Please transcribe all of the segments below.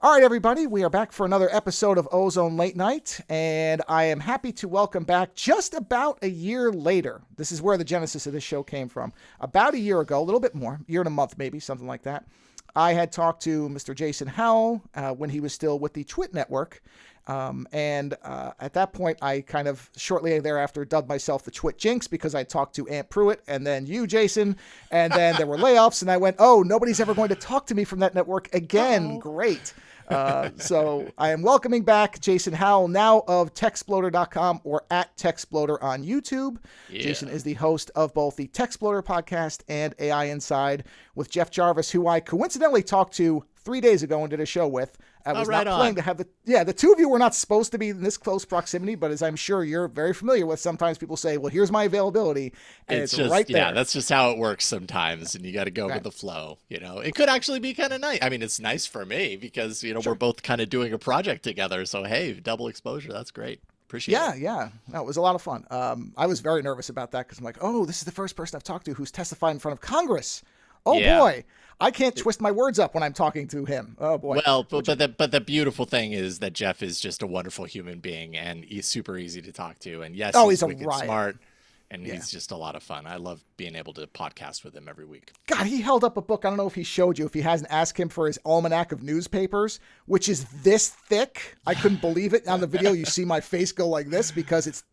All right, everybody, we are back for another episode of Ozone Late Night, and I am happy to welcome back just about a year later. This is where the genesis of this show came from. About a year ago, a little bit more, a year and a month maybe, something like that. I had talked to Mr. Jason Howell when he was still with the Twit Network. At that point, I kind of shortly thereafter dubbed myself the Twit Jinx because I talked to Aunt Pruitt and then you, Jason, and then there were layoffs, and I went, oh, nobody's ever going to talk to me from that network again. Uh-oh. Great. So I am welcoming back Jason Howell, now of TechSploder.com or at TechSploder on YouTube. Yeah. Jason is the host of both the TechSploder podcast and AI Inside with Jeff Jarvis, who I coincidentally talked to 3 days ago and did a show with. I was not planning to have the two of you were not supposed to be in this close proximity, but as I'm sure you're very familiar with, sometimes people say, well, here's my availability, and it's just right there. Yeah, that's just how it works sometimes, and you got to go with the flow. It could actually be kind of nice. I mean, it's nice for me because, sure, we're both kind of doing a project together, so hey, double exposure, that's great. Appreciate it. Yeah. No, it was a lot of fun. I was very nervous about that because I'm like, oh, this is the first person I've talked to who's testified in front of Congress. Oh, yeah. Boy. I can't twist my words up when I'm talking to him. Oh, boy. Well, but the beautiful thing is that Jeff is just a wonderful human being, and he's super easy to talk to. And yes, he's wicked smart, and he's just a lot of fun. I love being able to podcast with him every week. God, he held up a book. I don't know if he showed you. If he hasn't, asked him for his almanac of newspapers, which is this thick. I couldn't believe it. On the video, you see my face go like this because it's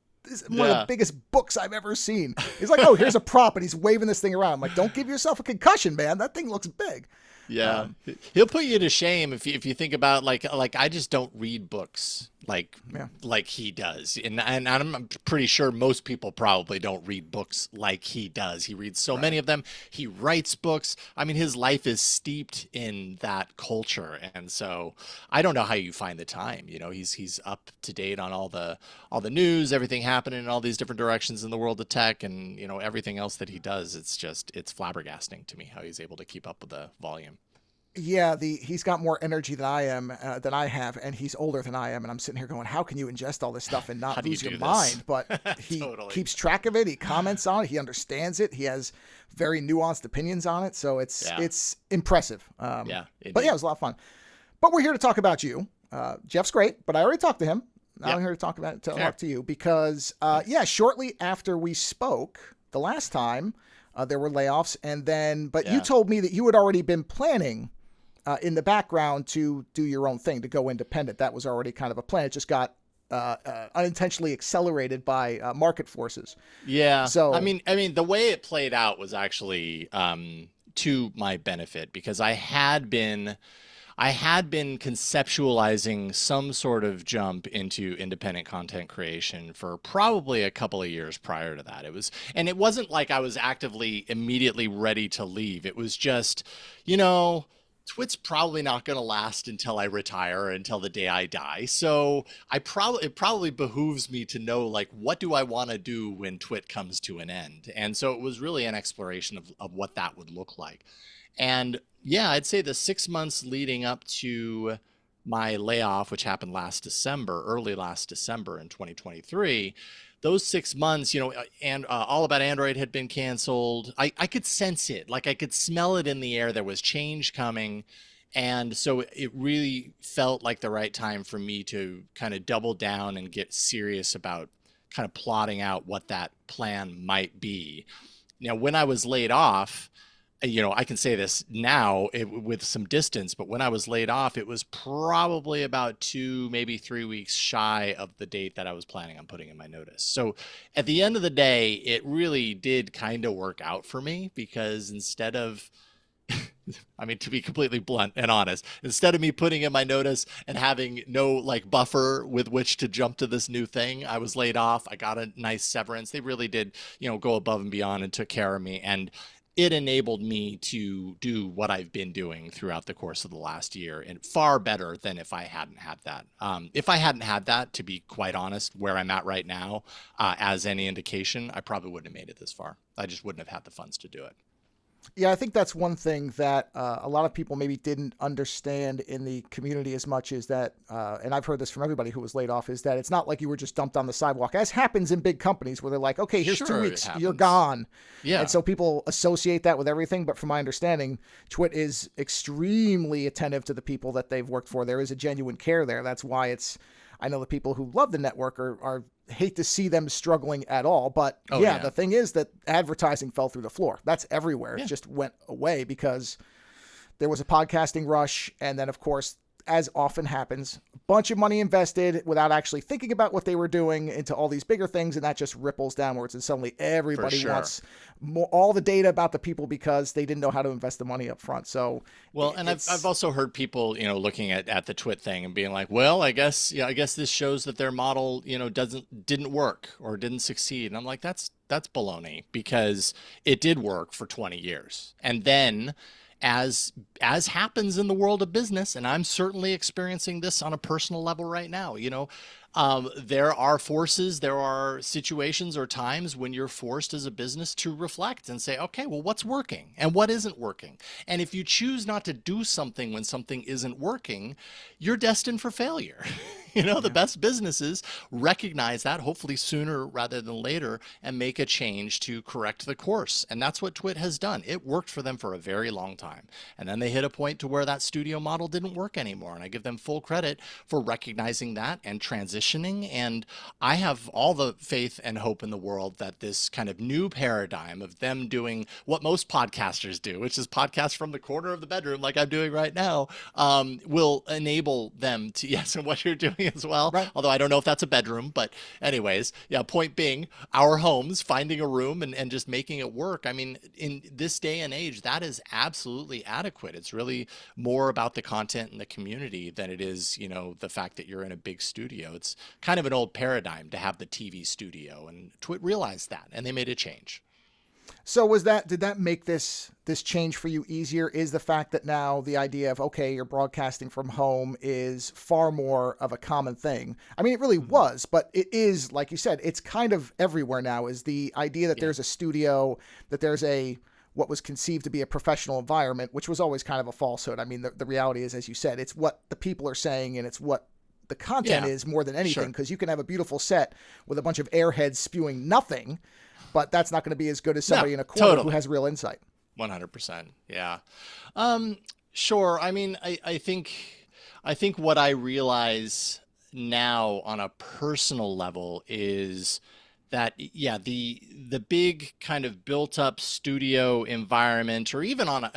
one of the biggest books I've ever seen. He's like, oh, here's a prop, and he's waving this thing around. I'm like, don't give yourself a concussion, man. That thing looks big. Yeah. He'll put you to shame if you think about like I just don't read books like he does. And I'm pretty sure most people probably don't read books like he does. He reads so many of them. He writes books. I mean, his life is steeped in that culture. And so I don't know how you find the time. He's up to date on all the news, everything happening in all these different directions in the world of tech, and everything else that he does. It's flabbergasting to me how he's able to keep up with the volume. Yeah, he's got more energy than I have, and he's older than I am, and I'm sitting here going, how can you ingest all this stuff and not lose your mind? But he keeps track of it, he comments on it, he understands it, he has very nuanced opinions on it, so it's impressive. But yeah, it was a lot of fun. But we're here to talk about you. Jeff's great, but I already talked to him. Now I'm here to talk to you because, shortly after we spoke the last time, there were layoffs, but you told me that you had already been planning in the background to do your own thing, to go independent. That was already kind of a plan. It just got unintentionally accelerated by market forces. Yeah. So I mean, the way it played out was actually to my benefit because I had been conceptualizing some sort of jump into independent content creation for probably a couple of years prior to that. It wasn't like I was actively immediately ready to leave. It was just, Twit's probably not going to last until I retire, until the day I die. So it probably behooves me to know, like, what do I want to do when Twit comes to an end? And so it was really an exploration of what that would look like. And yeah, I'd say the 6 months leading up to my layoff, which happened early last December in 2023, those 6 months, and All About Android had been canceled. I could sense it, like I could smell it in the air. There was change coming. And so it really felt like the right time for me to kind of double down and get serious about kind of plotting out what that plan might be. Now, when I was laid off, I can say this now with some distance, but when I was laid off, it was probably about 2, maybe 3 weeks shy of the date that I was planning on putting in my notice. So at the end of the day, it really did kind of work out for me because instead of, to be completely blunt and honest, instead of me putting in my notice and having no buffer with which to jump to this new thing, I was laid off. I got a nice severance. They really did, go above and beyond and took care of me. And it enabled me to do what I've been doing throughout the course of the last year, and far better than if I hadn't had that. If I hadn't had that, to be quite honest, where I'm at right now, as any indication, I probably wouldn't have made it this far. I just wouldn't have had the funds to do it. Yeah, I think that's one thing that a lot of people maybe didn't understand in the community as much is that, and I've heard this from everybody who was laid off, is that it's not like you were just dumped on the sidewalk, as happens in big companies where they're like, okay, here's two Sure, it weeks, you're happens. gone. And Yeah, so people associate that with everything. But from my understanding, Twit is extremely attentive to the people that they've worked for. There is a genuine care there. That's why it's, I know the people who love the network are hate to see them struggling at all. But oh yeah, yeah, the thing is that advertising fell through the floor. That's everywhere. It yeah. just went away because there was a podcasting rush. And then, of course, as often happens, a bunch of money invested without actually thinking about what they were doing into all these bigger things. And that just ripples downwards. And suddenly For everybody sure. wants more, all the data about the people because they didn't know how to invest the money up front. So Well, and I've it's, also heard people, looking at the Twit thing and being like, well, I guess this shows that their model, didn't work or didn't succeed. And I'm like, that's baloney, because it did work for 20 years. And then as happens in the world of business, and I'm certainly experiencing this on a personal level right now, there are forces, there are situations or times when you're forced as a business to reflect and say, okay, well, what's working and what isn't working? And if you choose not to do something when something isn't working, you're destined for failure. The best businesses recognize that, hopefully sooner rather than later, and make a change to correct the course. And that's what Twit has done. It worked for them for a very long time. And then they hit a point to where that studio model didn't work anymore. And I give them full credit for recognizing that and transitioning. And I have all the faith and hope in the world that this kind of new paradigm of them doing what most podcasters do, which is podcast from the corner of the bedroom, like I'm doing right now, will enable them to, yes, and what you're doing as well. right. Although I don't know if that's a bedroom, but anyways, yeah, point being, our homes, finding a room and just making it work. I mean, in this day and age, that is absolutely adequate. It's really more about the content and the community than it is, the fact that you're in a big studio. It's kind of an old paradigm to have the TV studio, and Twit realized that, and they made a change. So did that make this change for you easier? Is the fact that now the idea of, okay, you're broadcasting from home is far more of a common thing? I mean, it really Mhm. was, but it is, like you said, it's kind of everywhere now, is the idea that Yeah. there's a studio, that there's a what was conceived to be a professional environment, which was always kind of a falsehood. I mean, the reality is, as you said, it's what the people are saying and it's what the content Yeah. is more than anything, Sure. because you can have a beautiful set with a bunch of airheads spewing nothing, but that's not going to be as good as No, somebody in a corner who totally. has real insight. 100%. Yeah. Sure. I mean, I think what I realize now on a personal level is that, yeah, the big kind of built up studio environment, or even on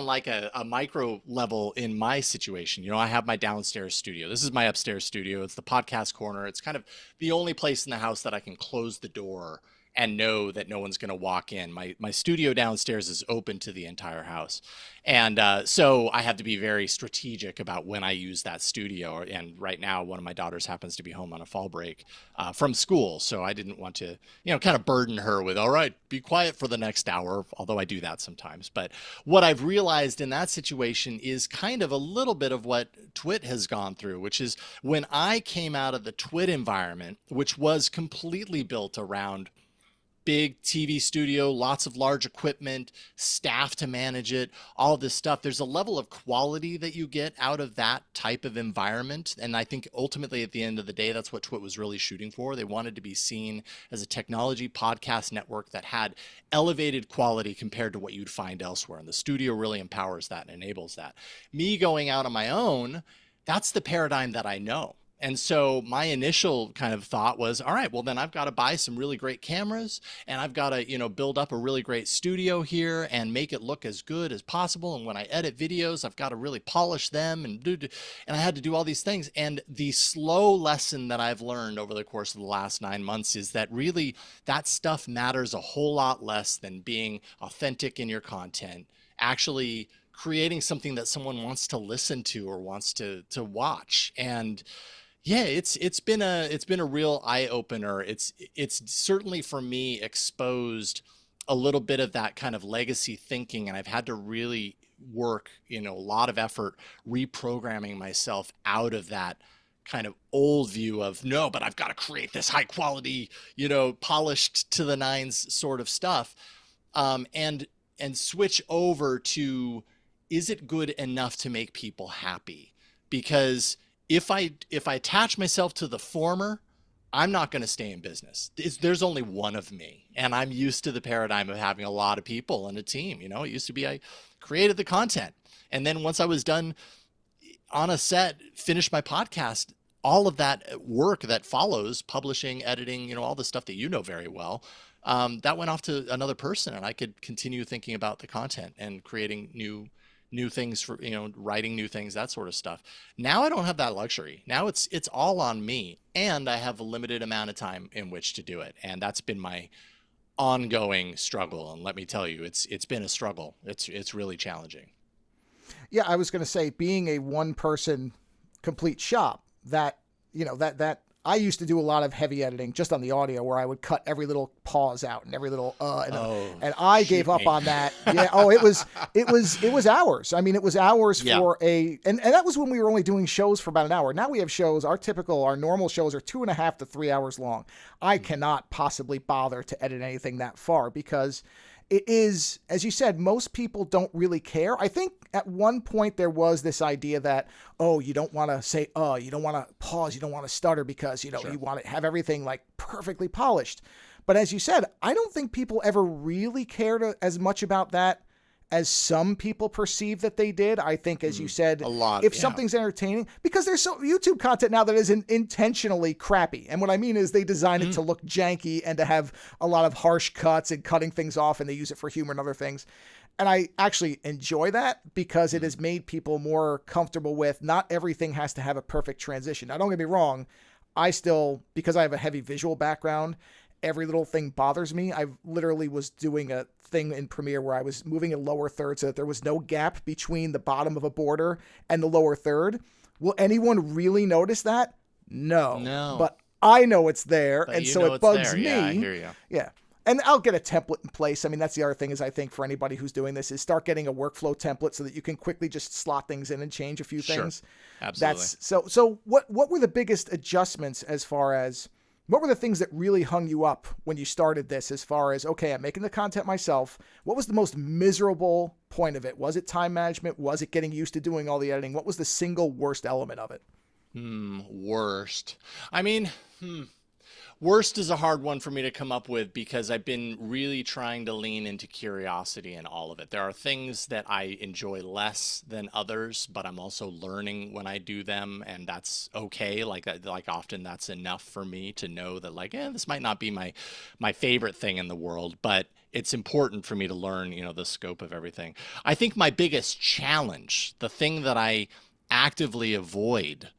like a micro level in my situation, I have my downstairs studio. This is my upstairs studio. It's the podcast corner. It's kind of the only place in the house that I can close the door and know that no one's going to walk in. My studio downstairs is open to the entire house. And so I have to be very strategic about when I use that studio. And right now, one of my daughters happens to be home on a fall break from school. So I didn't want to, kind of burden her with, all right, be quiet for the next hour, although I do that sometimes. But what I've realized in that situation is kind of a little bit of what Twit has gone through, which is when I came out of the Twit environment, which was completely built around big TV studio, lots of large equipment, staff to manage it, all this stuff. There's a level of quality that you get out of that type of environment. And I think ultimately at the end of the day, that's what Twit was really shooting for. They wanted to be seen as a technology podcast network that had elevated quality compared to what you'd find elsewhere. And the studio really empowers that and enables that. Me going out on my own, that's the paradigm that I know. And so my initial kind of thought was, all right, well, then I've got to buy some really great cameras, and I've got to, build up a really great studio here and make it look as good as possible. And when I edit videos, I've got to really polish them and I had to do all these things. And the slow lesson that I've learned over the course of the last 9 months is that really that stuff matters a whole lot less than being authentic in your content, actually creating something that someone wants to listen to or wants to watch. And yeah, it's been a real eye opener. It's certainly for me exposed a little bit of that kind of legacy thinking, and I've had to really work, a lot of effort reprogramming myself out of that kind of old view of, no, but I've got to create this high quality, polished to the nines sort of stuff. And and switch over to, is it good enough to make people happy? Because if I attach myself to the former, I'm not going to stay in business. There's only one of me, and I'm used to the paradigm of having a lot of people and a team. You know, it used to be I created the content, and then once I was done on a set, finished my podcast, all of that work that follows, publishing, editing, you know, all the stuff that you know very well, that went off to another person, and I could continue thinking about the content and creating new things for, you know, writing new things, that sort of stuff. Now I don't have that luxury. Now it's all on me, and I have a limited amount of time in which to do it, and that's been my ongoing struggle. And let me tell you, it's been a struggle. It's really challenging. Yeah, I was going to say, being a one person complete shop, that, you know, that I used to do a lot of heavy editing just on the audio, where I would cut every little pause out and every little and I gave up on that. Yeah. Oh, it was hours. I mean, it was hours for and that was when we were only doing shows for about an hour. Now we have shows, our normal shows are 2.5 to 3 hours long. I cannot possibly bother to edit anything that far, because it is, as you said, most people don't really care. I think at one point there was this idea that, oh, you don't want to say, you don't want to pause, you don't want to stutter, because, you know, you want to have everything like perfectly polished. But as you said, I don't think people ever really cared as much about that as some people perceive that they did. I think, as you said, a lot, if something's entertaining, because there's so YouTube content now that is intentionally crappy. And what I mean is they design it to look janky and to have a lot of harsh cuts and cutting things off, and they use it for humor and other things. And I actually enjoy that, because it has made people more comfortable with, not everything has to have a perfect transition. Now, don't get me wrong. I still, because I have a heavy visual background, every little thing bothers me. I literally was doing a thing in Premiere where I was moving a lower third so that there was no gap between the bottom of a border and the lower third. Will anyone really notice that? No. But I know it's there, and so it bugs me. Yeah, I hear you. Yeah. And I'll get a template in place. I mean, that's the other thing, is I think for anybody who's doing this, is start getting a workflow template so that you can quickly just slot things in and change a few things. Absolutely. So what were the biggest adjustments, as far as, what were the things that really hung you up when you started this, as far as, okay, I'm making the content myself. What was the most miserable point of it? Was it time management? Was it getting used to doing all the editing? What was the single worst element of it? Worst. I mean, worst is a hard one for me to come up with, because I've been really trying to lean into curiosity in all of it. There are things that I enjoy less than others, but I'm also learning when I do them, and that's okay. Like often that's enough for me to know that, like, this might not be my favorite thing in the world, but it's important for me to learn, you know, the scope of everything. I think my biggest challenge, the thing that I actively avoid,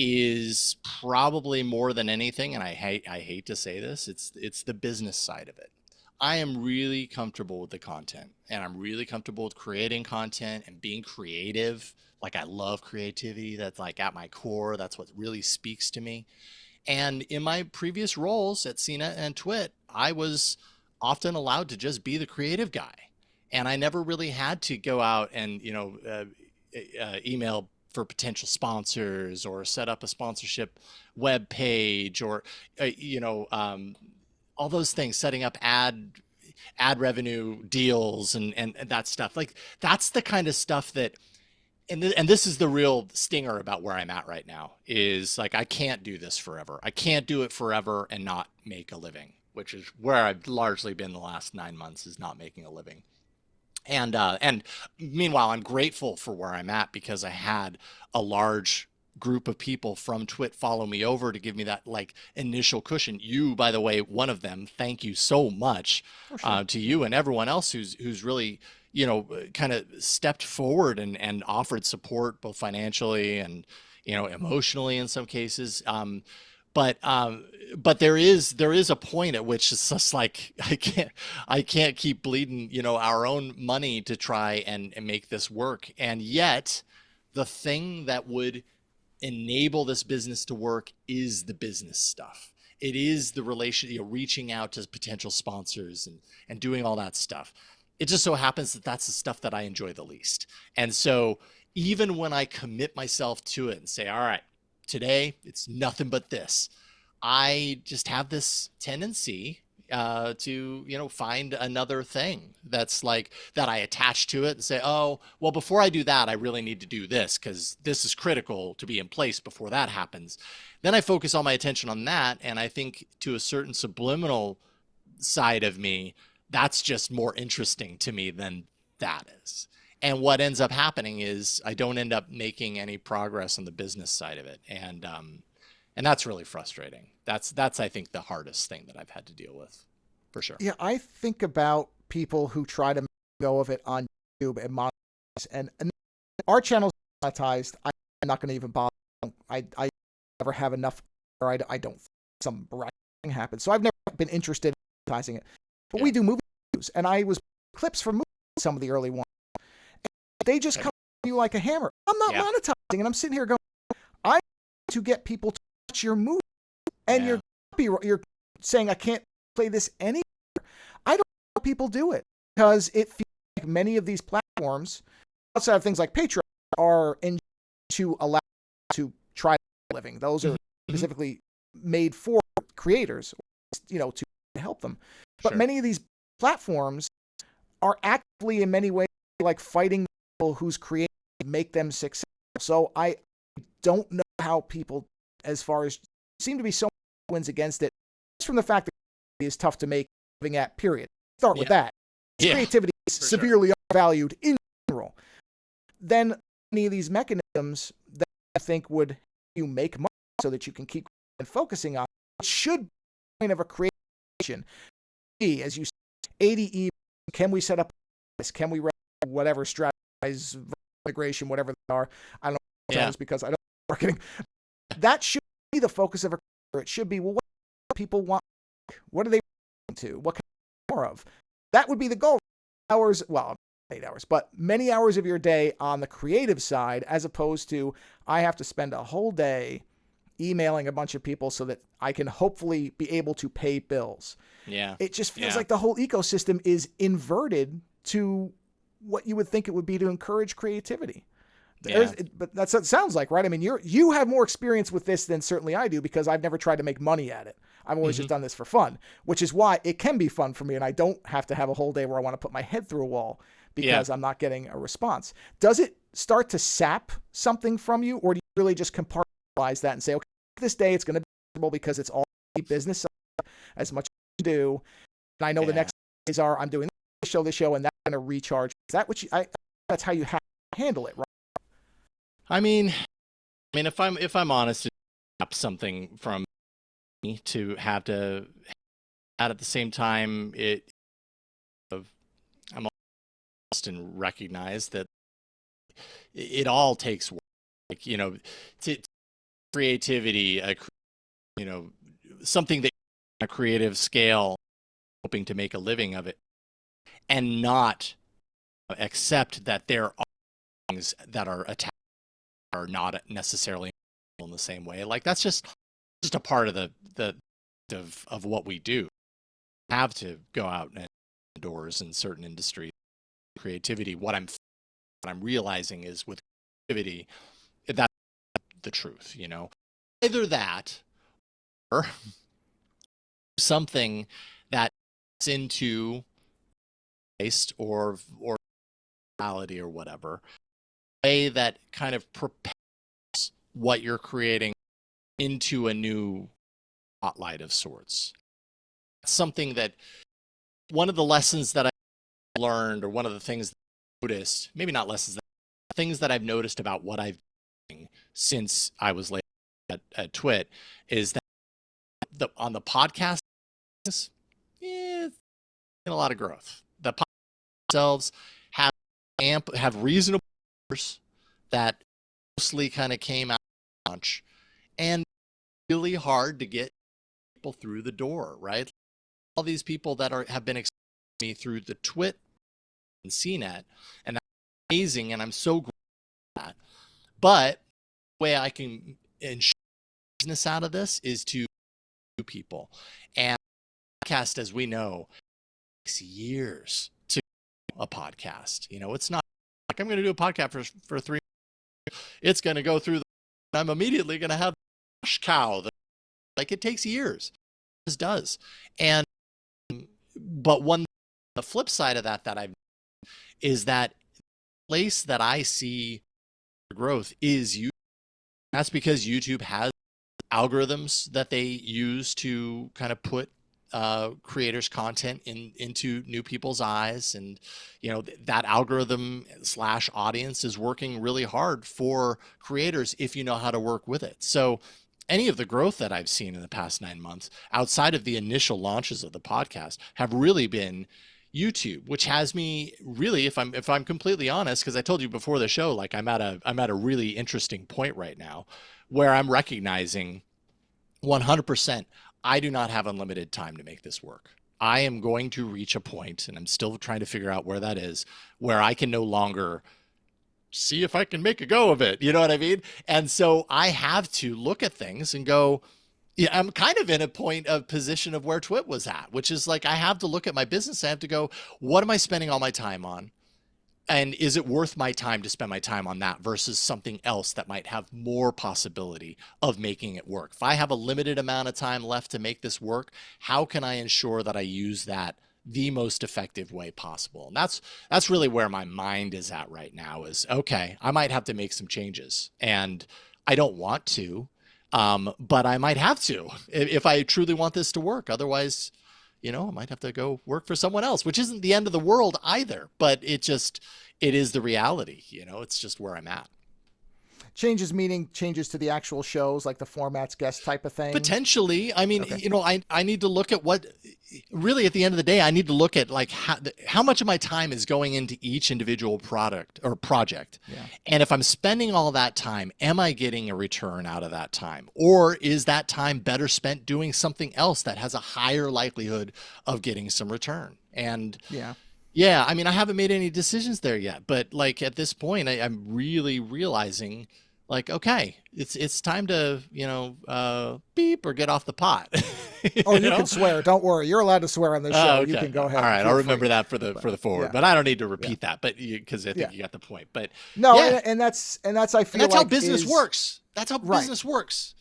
is probably, more than anything, and I hate to say this, it's the business side of it. I am really comfortable with the content, and I'm really comfortable with creating content and being creative. Like, I love creativity. That's like at my core. That's what really speaks to me. And in my previous roles at CNET and Twit, I was often allowed to just be the creative guy, and I never really had to go out and, you know, email for potential sponsors, or set up a sponsorship web page, or all those things, setting up ad revenue deals and that stuff. Like, that's the kind of stuff that, and this is the real stinger about where I'm at right now, is like, I can't do this forever. I can't do it forever and not make a living, which is where I've largely been the last 9 months, is not making a living. And meanwhile, I'm grateful for where I'm at, because I had a large group of people from Twit follow me over to give me that, like, initial cushion. You, by the way, one of them. Thank you so much to you and everyone else who's really, you know, kind of stepped forward and offered support, both financially and, you know, emotionally in some cases. But there is a point at which it's just like, I can't keep bleeding, you know, our own money to try and make this work. And yet, the thing that would enable this business to work is the business stuff. It is the relation, you know, reaching out to potential sponsors and doing all that stuff. It just so happens that that's the stuff that I enjoy the least. And so even when I commit myself to it and say, all right, today it's nothing but this, I just have this tendency, to, find another thing that's like that I attach to it and say, oh, well, before I do that, I really need to do this because this is critical to be in place before that happens. Then I focus all my attention on that. And I think to a certain subliminal side of me, that's just more interesting to me than that is. And what ends up happening is I don't end up making any progress on the business side of it. And that's really frustrating. That's I think the hardest thing that I've had to deal with, for sure. Yeah, I think about people who try to make go of it on YouTube and monetize, and our channel's monetized. I'm not going to even bother. I never have enough, or I don't. Some miraculous thing happens, so I've never been interested in monetizing it. But Yeah. we do movie reviews, and I was clips from movies, some of the early ones. And they just come at you like a hammer. I'm not monetizing, and I'm sitting here going, I want to get people to watch your movie, and you're saying I can't play this anywhere. I don't know how people do it because it feels like many of these platforms, outside of things like Patreon, are in to allow to try a living. Those are specifically made for creators, to help them. But many of these platforms are actively, in many ways, like fighting people whose creators make them successful. So I don't know how people, as far as seem to be so many wins against it, just from the fact that it is tough to make a living at. Period. Start with that. Creativity is severely undervalued in general. Then any of these mechanisms that I think would help you make money so that you can keep focusing on it should be a point of a creation. As you said, 80 emails. Can we set up this? Can we whatever strategize integration, whatever they are? I don't know because I don't know marketing. That should be the focus of a career. It should be, well, what do people want? What are they to? What can they more of? That would be the goal. Hours, well, 8 hours, but many hours of your day on the creative side, as opposed to I have to spend a whole day emailing a bunch of people so that I can hopefully be able to pay bills. Yeah. It just feels like the whole ecosystem is inverted to what you would think it would be to encourage creativity. But that's what it sounds like, right? I mean, you have more experience with this than certainly I do because I've never tried to make money at it. I've always just done this for fun, which is why it can be fun for me. And I don't have to have a whole day where I want to put my head through a wall because I'm not getting a response. Does it start to sap something from you, or do you really just compartmentalize that and say, okay, this day it's going to be miserable because it's all business as much as you do. And I know the next days are I'm doing this show, and that's going to recharge. Is that what that's how you have to handle it, right? I mean, if I'm honest, it's something from me to have to at the same time. I'm honest and recognize that it all takes work. Like, to creativity, something that a creative scale, hoping to make a living of it, and not accept that there are things that are attached are not necessarily in the same way. Like that's just a part of of what we do. We have to go out and doors in certain industries. Creativity. What I'm realizing is with creativity, that's the truth. Either that or something that's into taste or reality or whatever. Way that kind of propels what you're creating into a new spotlight of sorts. Something that one of the lessons that I learned, or one of the things that I noticed, maybe not lessons, things that I've noticed about what I've done since I was late at Twit is that on the podcast, it's a lot of growth. The podcasts themselves have reasonable that mostly kind of came out of launch, and really hard to get people through the door, right? All these people that have been exposed to me through the Twit and CNET, and that's amazing, and I'm so grateful for that. But the way I can ensure business out of this is to people. And podcast, as we know, takes years to do a podcast. It's not like I'm going to do a podcast for 3 months. It's going to go through I'm immediately going to have a cash cow. Like it takes years. It does. And but the flip side of that I've is that place that I see growth is YouTube. That's because YouTube has algorithms that they use to kind of put creators' content into new people's eyes, and that algorithm slash audience is working really hard for creators if you know how to work with it. So any of the growth that I've seen in the past 9 months, outside of the initial launches of the podcast, have really been YouTube, which has me really, if I'm completely honest, because I told you before the show, like I'm at a really interesting point right now where I'm recognizing 100% I do not have unlimited time to make this work. I am going to reach a point, and I'm still trying to figure out where that is, where I can no longer see if I can make a go of it. You know what I mean? And so I have to look at things and go, yeah, I'm kind of in a point of position of where Twit was at, which is like, I have to look at my business. I have to go, what am I spending all my time on? And is it worth my time to spend my time on that versus something else that might have more possibility of making it work? If I have a limited amount of time left to make this work, how can I ensure that I use that the most effective way possible? And that's really where my mind is at right now is, okay, I might have to make some changes, and I don't want to, but I might have to if I truly want this to work. Otherwise, I might have to go work for someone else, which isn't the end of the world either, but it is the reality. It's just where I'm at. Changes meaning changes to the actual shows, like the formats, guest type of thing? Potentially. I mean, Okay. I need to look at what really at the end of the day, I need to look at like how much of my time is going into each individual product or project. Yeah. And if I'm spending all that time, am I getting a return out of that time? Or is that time better spent doing something else that has a higher likelihood of getting some return? And yeah, I mean, I haven't made any decisions there yet, but like at this point, I'm really realizing like, okay, it's time to, beep or get off the pot. You can swear. Don't worry. You're allowed to swear on the show. Okay. You can go ahead. All right. I'll remember that for the forward, but I don't need to repeat that, but because I think you got the point, but no, and that's, I feel that's like how business works. That's how business works.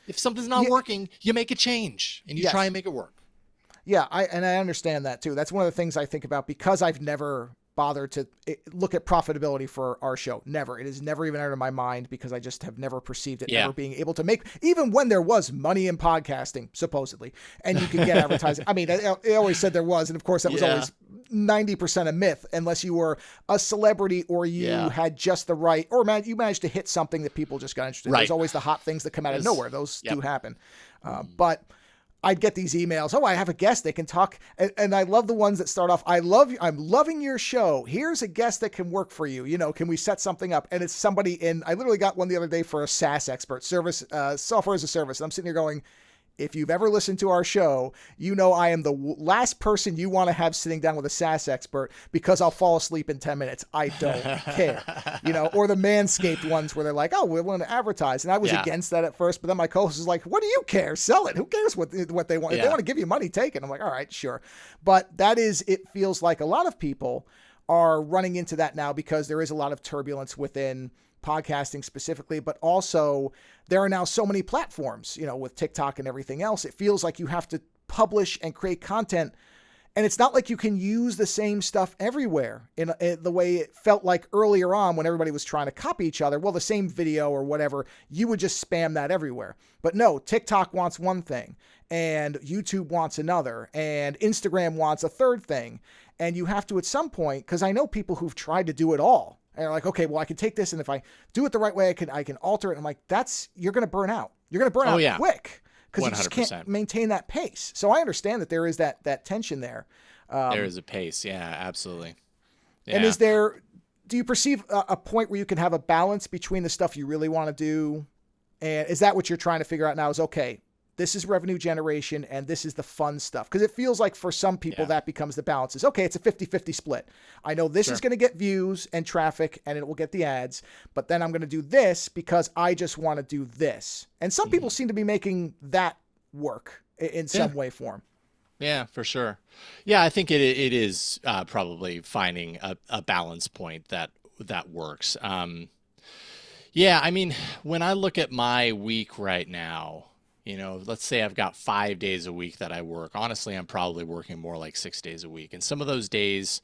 If something's not working, you make a change and you try and make it work. Yeah, I understand that too. That's one of the things I think about because I've never bothered to look at profitability for our show. Never. It has never even entered my mind because I just have never perceived it ever being able to make, even when there was money in podcasting, supposedly, and you could get advertising. I mean, it always said there was, and of course that was always 90% a myth unless you were a celebrity or you had just the right, or you managed to hit something that people just got interested in. There's always the hot things that come out of nowhere. Those do happen. But I'd get these emails. Oh, I have a guest. They can talk. And I love the ones that start off, I'm loving your show. Here's a guest that can work for you. Can we set something up? And it's somebody I literally got one the other day for a SaaS expert, software as a service. And I'm sitting here going, if you've ever listened to our show, I am the last person you want to have sitting down with a SaaS expert because I'll fall asleep in 10 minutes. I don't care, or the Manscaped ones where they're like, oh, we're willing to advertise. And I was against that at first, but then my co-host is like, what do you care? Sell it. Who cares what they want? If they want to give you money, take it. I'm like, all right, sure. But it feels like a lot of people are running into that now because there is a lot of turbulence within podcasting specifically, but also there are now so many platforms, with TikTok and everything else. It feels like you have to publish and create content, and it's not like you can use the same stuff everywhere in the way it felt like earlier on when everybody was trying to copy each other. Well, the same video or whatever, you would just spam that everywhere. But no, TikTok wants one thing and YouTube wants another and Instagram wants a third thing. And you have to at some point, because I know people who've tried to do it all, and they're like, okay, well, I can take this, and if I do it the right way, I can alter it. And I'm like, you're going to burn out. You're going to burn out quick because you just can't maintain that pace. So I understand that there is that tension there. There is a pace. Yeah, absolutely. Yeah. And do you perceive a point where you can have a balance between the stuff you really want to do? And is that what you're trying to figure out now is, okay, this is revenue generation and this is the fun stuff? Because it feels like for some people that becomes the balance is, okay, it's a 50-50 split. I know this is going to get views and traffic and it will get the ads, but then I'm going to do this because I just want to do this. And some people seem to be making that work in some way, form. Yeah, for sure. Yeah, I think it is probably finding a balance point that works. Yeah, I mean, when I look at my week right now, let's say I've got 5 days a week that I work. Honestly, I'm probably working more like 6 days a week. And some of those days,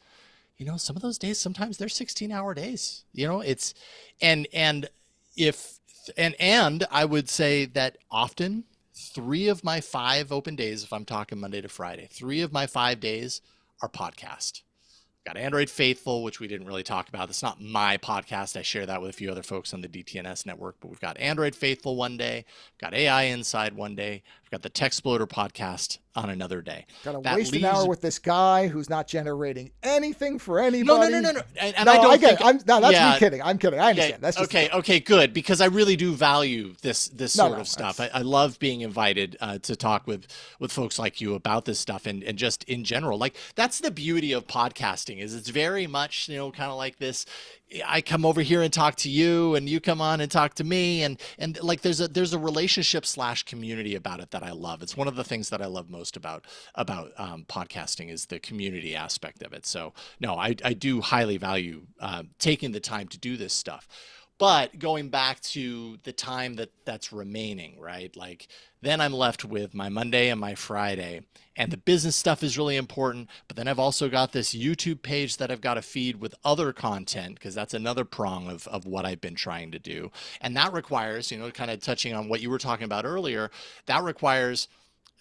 sometimes they're 16-hour days. And if, and I would say that often 3 of my 5 open days, if I'm talking Monday to Friday, 3 of my 5 days are podcast. Got Android Faithful, which we didn't really talk about. It's not my podcast. I share that with a few other folks on the DTNS network, but we've got Android Faithful one day, got AI Inside one day, we've got the Texploder podcast on another day. Gotta waste an hour with this guy who's not generating anything for anybody. No. And no, I don't get think it. That's me kidding. I'm kidding. I understand. That's just okay, good, because I really do value this sort of stuff. I love being invited to talk with folks like you about this stuff and just in general. Like, that's the beauty of podcasting, is it's very much, kind of like this. I come over here and talk to you, and you come on and talk to me, and like there's a relationship / community about it that I love. It's one of the things that I love most about podcasting, is the community aspect of it. So no, I do highly value taking the time to do this stuff. But going back to the time that's remaining, right? Like, then I'm left with my Monday and my Friday, and the business stuff is really important. But then I've also got this YouTube page that I've got to feed with other content, because that's another prong of what I've been trying to do. And that requires, kind of touching on what you were talking about earlier, that requires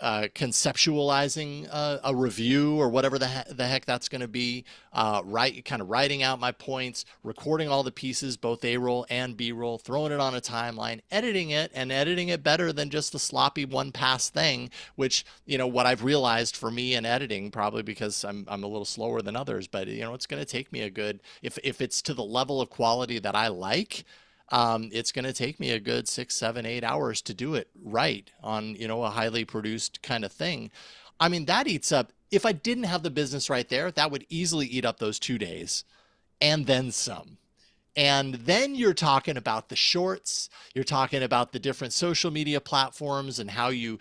conceptualizing a review or whatever the heck that's going to be, kind of writing out my points, recording all the pieces, both A-roll and B-roll, throwing it on a timeline, editing it better than just the sloppy one pass thing, which, what I've realized for me in editing, probably because I'm a little slower than others, but it's going to take me a good, if it's to the level of quality that I like, it's going to take me a good 6, 7, 8 hours to do it right on, a highly produced kind of thing. I mean, that eats up, if I didn't have the business right there, that would easily eat up those 2 days and then some. And then you're talking about the shorts, you're talking about the different social media platforms and how you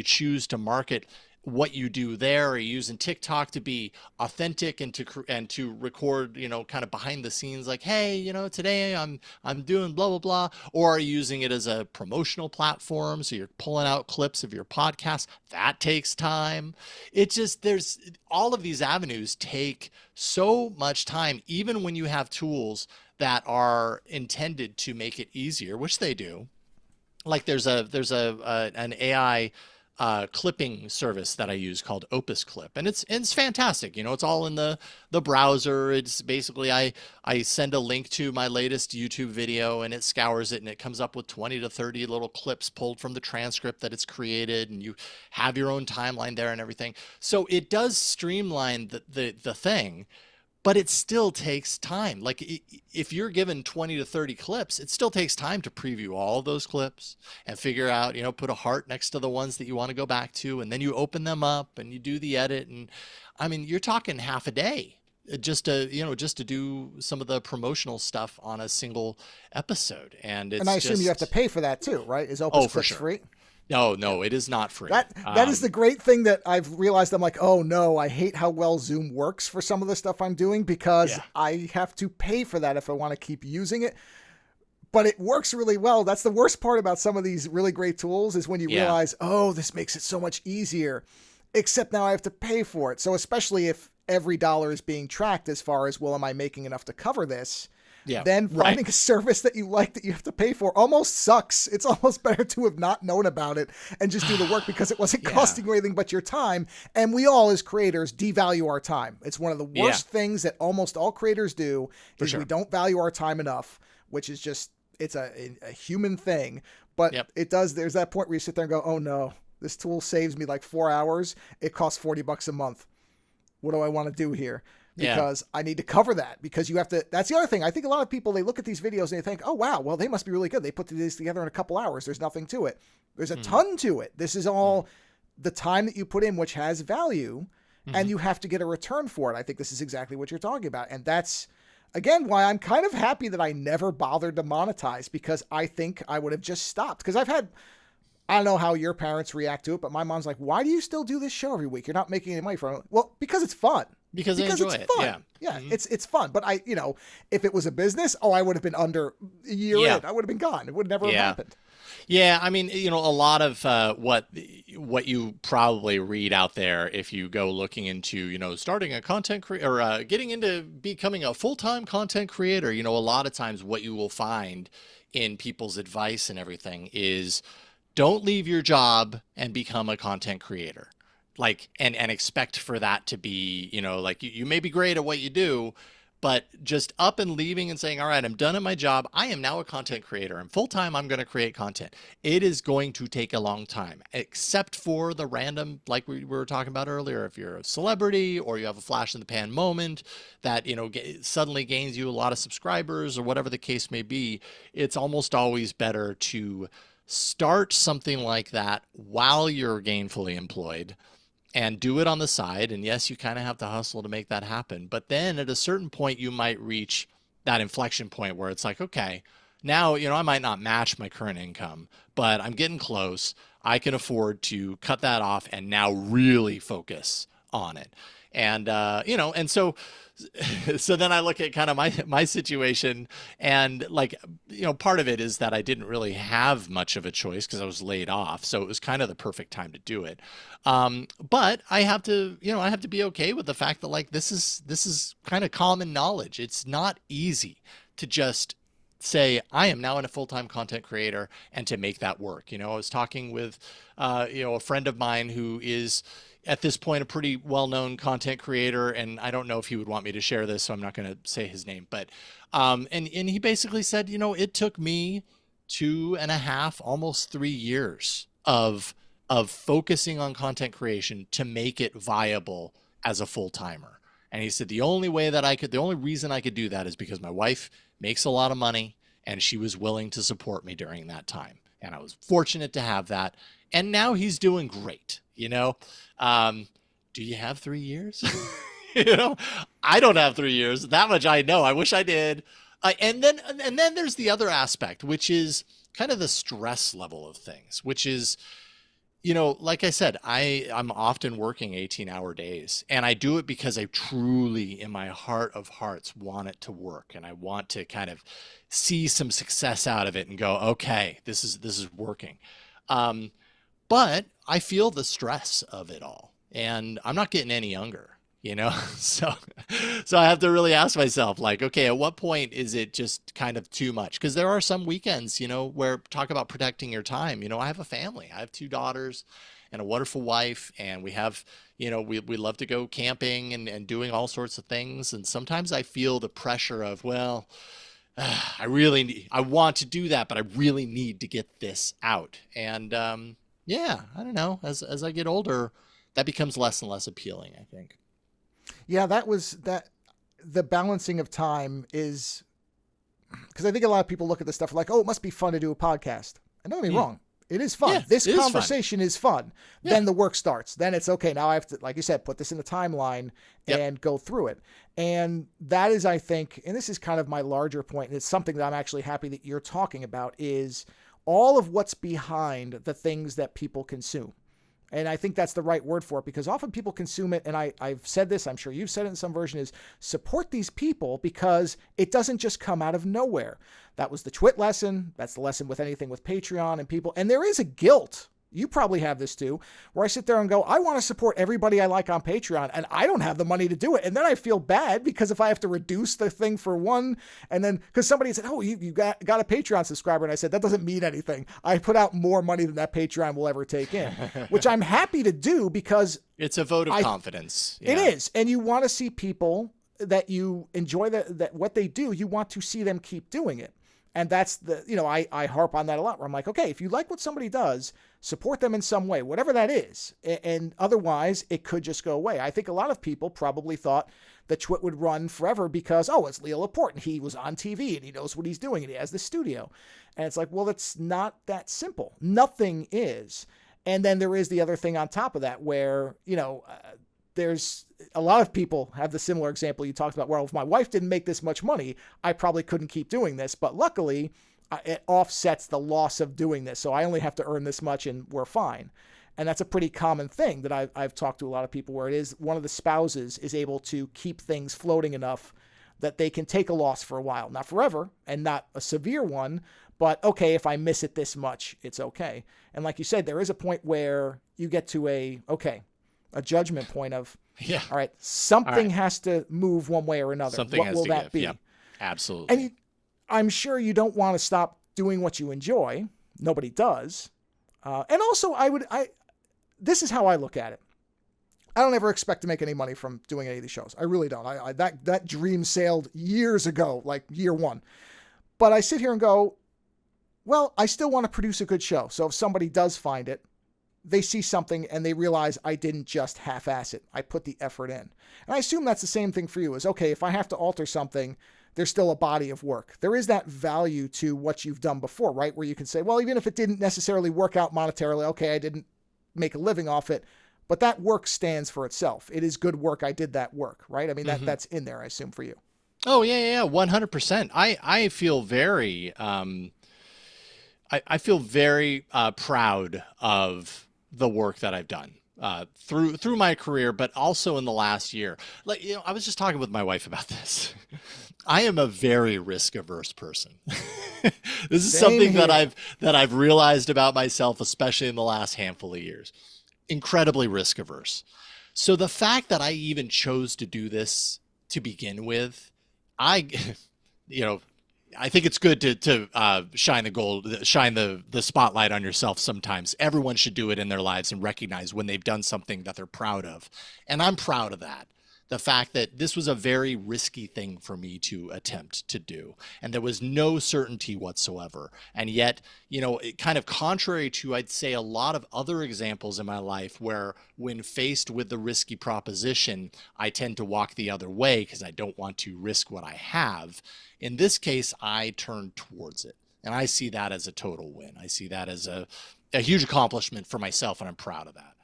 choose to market what you do there. Are you using TikTok to be authentic and to record, kind of behind the scenes, like, hey, today I'm doing blah, blah, blah, or are you using it as a promotional platform? So you're pulling out clips of your podcast. That takes time. There's all of these avenues take so much time, even when you have tools that are intended to make it easier, which they do. Like there's an AI clipping service that I use called Opus Clip, and it's fantastic. It's all in the browser. It's basically I send a link to my latest YouTube video, and it scours it, and it comes up with 20 to 30 little clips pulled from the transcript that it's created, and you have your own timeline there and everything. So it does streamline the thing. But it still takes time. Like, if you're given 20 to 30 clips, it still takes time to preview all of those clips and figure out, put a heart next to the ones that you want to go back to. And then you open them up and you do the edit. And I mean, you're talking half a day just to do some of the promotional stuff on a single episode. And I assume you have to pay for that too, right? Is Opus Clips free? No, it is not free. That is the great thing that I've realized. I'm like, oh no, I hate how well Zoom works for some of the stuff I'm doing, because I have to pay for that if I want to keep using it. But it works really well. That's the worst part about some of these really great tools, is when you realize, oh, this makes it so much easier, except now I have to pay for it. So especially if every dollar is being tracked as far as, well, am I making enough to cover this? Yeah, then finding a service that you like that you have to pay for almost sucks. It's almost better to have not known about it and just do the work, because it wasn't costing you anything but your time. And we all, as creators, devalue our time. It's one of the worst things that almost all creators do, is we don't value our time enough, which is just, it's a human thing. But it does, there's that point where you sit there and go, oh no, this tool saves me like 4 hours. It costs $40 a month. What do I want to do here? Because I need to cover that, because you have to, that's the other thing. I think a lot of people, they look at these videos and they think, oh wow, well, they must be really good. They put these together in a couple hours. There's nothing to it. There's a ton to it. This is all the time that you put in, which has value, and you have to get a return for it. I think this is exactly what you're talking about. And that's, again, why I'm kind of happy that I never bothered to monetize, because I think I would have just stopped. Because I don't know how your parents react to it, but my mom's like, why do you still do this show every week? You're not making any money from it. Well, because it's fun. Because I enjoy it's it. fun. Yeah. Yeah, it's fun. But if it was a business, I would have been under a year in. I would have been gone. It would never have happened. Yeah, I mean, a lot of what you probably read out there if you go looking into, starting a content creator or getting into becoming a full-time content creator, a lot of times what you will find in people's advice and everything is don't leave your job and become a content creator. Like, and expect for that to be, like you may be great at what you do, but just up and leaving and saying, all right, I'm done at my job. I am now a content creator. I'm full time. I'm going to create content. It is going to take a long time, except for the random, like we were talking about earlier. If you're a celebrity or you have a flash in the pan moment that, suddenly gains you a lot of subscribers or whatever the case may be, it's almost always better to start something like that while you're gainfully employed and do it on the side. And yes, you kind of have to hustle to make that happen. But then at a certain point, you might reach that inflection point where it's like, okay, now, I might not match my current income, but I'm getting close. I can afford to cut that off and now really focus on it. And, and so then I look at kind of my situation and like, part of it is that I didn't really have much of a choice because I was laid off. So it was kind of the perfect time to do it. But I have to, I have to be okay with the fact that like, this is kind of common knowledge. It's not easy to just say, I am now a full-time content creator and to make that work. I was talking with, a friend of mine who is at this point a pretty well-known content creator. And I don't know if he would want me to share this, so I'm not going to say his name, but, and he basically said, it took me 2.5, almost 3 years of focusing on content creation to make it viable as a full-timer. And he said, the only reason I could do that is because my wife makes a lot of money and she was willing to support me during that time. And I was fortunate to have that. And now he's doing great. Do you have 3 years? I don't have 3 years. That much I know. I wish I did. And then there's the other aspect, which is kind of the stress level of things, which is, like I said, I'm often working 18-hour days, and I do it because I truly, in my heart of hearts, want it to work. And I want to kind of see some success out of it and go, okay, this is working. But I feel the stress of it all, and I'm not getting any younger, so I have to really ask myself, like, okay, at what point is it just kind of too much? Because there are some weekends, where talk about protecting your time. I have a family. I have 2 daughters and a wonderful wife, and we have, we love to go camping and doing all sorts of things. And sometimes I feel the pressure of, well, I want to do that, but I really need to get this out. And, yeah, I don't know. As I get older, that becomes less and less appealing, I think. Yeah, the balancing of time is, because I think a lot of people look at this stuff like, oh, it must be fun to do a podcast. And don't get me wrong. It is fun. Yeah, this conversation is fun. Yeah. Then the work starts. Then it's okay. Now I have to, like you said, put this in the timeline and go through it. And that is, I think, and this is kind of my larger point, and it's something that I'm actually happy that you're talking about, is all of what's behind the things that people consume. And I think that's the right word for it, because often people consume it. And I've said this, I'm sure you've said it in some version, is support these people because it doesn't just come out of nowhere. That was the Twit lesson. That's the lesson with anything with Patreon and people. And there is a guilt. You probably have this too, where I sit there and go, I want to support everybody I like on Patreon, and I don't have the money to do it. And then I feel bad because if I have to reduce the thing for one, and then because somebody said, oh, you got a Patreon subscriber. And I said, that doesn't mean anything. I put out more money than that Patreon will ever take in, which I'm happy to do because it's a vote of confidence. It is. And you want to see people that you enjoy that what they do, you want to see them keep doing it. And that's I harp on that a lot, where I'm like, okay, if you like what somebody does, support them in some way, whatever that is. And otherwise, it could just go away. I think a lot of people probably thought that Twit would run forever because, oh, it's Leo Laporte, and he was on TV, and he knows what he's doing, and he has the studio. And it's like, well, it's not that simple. Nothing is. And then there is the other thing on top of that where, there's a lot of people have the similar example you talked about, where if my wife didn't make this much money, I probably couldn't keep doing this. But luckily, it offsets the loss of doing this. So I only have to earn this much and we're fine. And that's a pretty common thing that I've talked to a lot of people, where it is one of the spouses is able to keep things floating enough that they can take a loss for a while. Not forever, and not a severe one, but okay, if I miss it this much, it's okay. And like you said, there is a point where you get to a judgment point of, Yeah. all right, something has to move one way or another. Something what has will to that give. be? Yep. Absolutely. And I'm sure you don't want to stop doing what you enjoy. Nobody does. And also, this is how I look at it. I don't ever expect to make any money from doing any of these shows. I really don't. That dream sailed years ago, like year one. But I sit here and go, well, I still want to produce a good show. So if somebody does find it, they see something and they realize I didn't just half-ass it. I put the effort in. And I assume that's the same thing for you, is, okay, if I have to alter something, there's still a body of work. There is that value to what you've done before, right? Where you can say, well, even if it didn't necessarily work out monetarily, okay, I didn't make a living off it, but that work stands for itself. It is good work. I did that work, right? I mean, that's in there, I assume, for you. Oh, yeah, 100%. I feel very, I feel very proud of the work that I've done through my career, but also in the last year. Like, I was just talking with my wife about this. I am a very risk averse person. This is something that I've realized about myself, especially in the last handful of years. Incredibly risk averse. So the fact that I even chose to do this to begin with, I think it's good to shine the spotlight on yourself sometimes. Everyone should do it in their lives and recognize when they've done something that they're proud of. And I'm proud of that. The fact that this was a very risky thing for me to attempt to do. And there was no certainty whatsoever. And yet, it kind of contrary to, I'd say, a lot of other examples in my life where when faced with the risky proposition, I tend to walk the other way because I don't want to risk what I have. In this case, I turned towards it. And I see that as a total win. I see that as a huge accomplishment for myself, and I'm proud of that.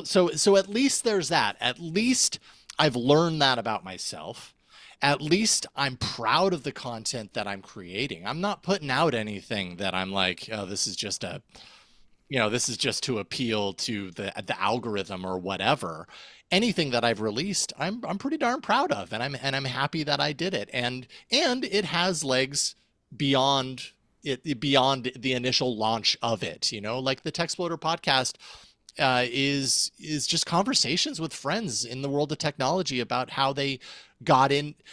So at least there's that. At least I've learned that about myself. At least I'm proud of the content that I'm creating. I'm not putting out anything that I'm like, oh, this is just to appeal to the algorithm or whatever. Anything that I've released, I'm pretty darn proud of, and I'm happy that I did it. And it has legs beyond the initial launch of it. Like the Techsploder podcast is just conversations with friends in the world of technology about how they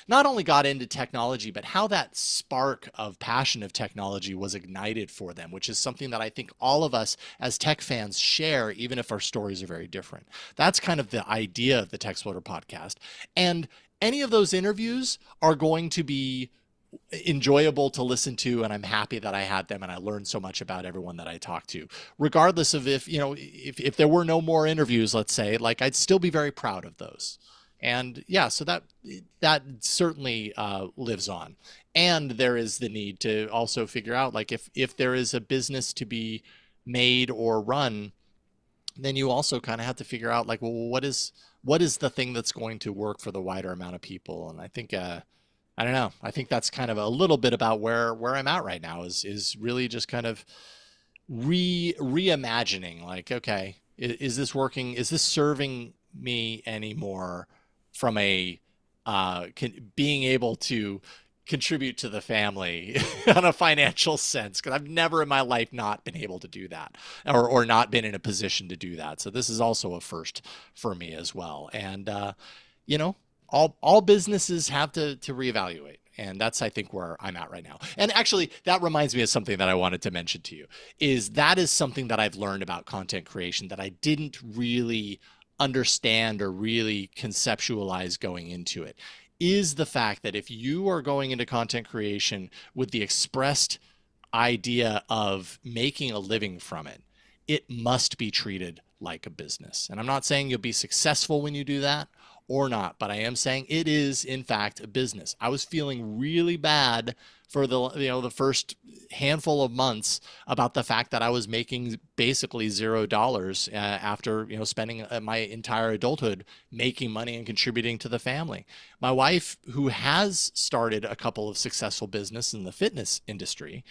not only got into technology, but how that spark of passion of technology was ignited for them, which is something that I think all of us as tech fans share, even if our stories are very different. That's kind of the idea of the Techsploder podcast. And any of those interviews are going to be enjoyable to listen to, and I'm happy that I had them, and I learned so much about everyone that I talked to, regardless of if there were no more interviews, let's say, like, I'd still be very proud of those. And yeah, so that certainly lives on. And there is the need to also figure out, like, if there is a business to be made or run, then you also kind of have to figure out, like, well, what is the thing that's going to work for the wider amount of people? And I think I don't know. I think that's kind of a little bit about where I'm at right now, is really just kind of reimagining, like, okay, is this working? Is this serving me anymore from a being able to contribute to the family on a financial sense? Because I've never in my life not been able to do that, or not been in a position to do that. So this is also a first for me as well. And all businesses have to reevaluate. And that's, I think, where I'm at right now. And actually, that reminds me of something that I wanted to mention to you, is something that I've learned about content creation that I didn't really understand or really conceptualize going into it, is the fact that if you are going into content creation with the expressed idea of making a living from it, it must be treated like a business. And I'm not saying you'll be successful when you do that or not, but I am saying it is, in fact, a business. I was feeling really bad for the first handful of months about the fact that I was making basically $0 after spending my entire adulthood making money and contributing to the family. My wife, who has started a couple of successful businesses in the fitness industry,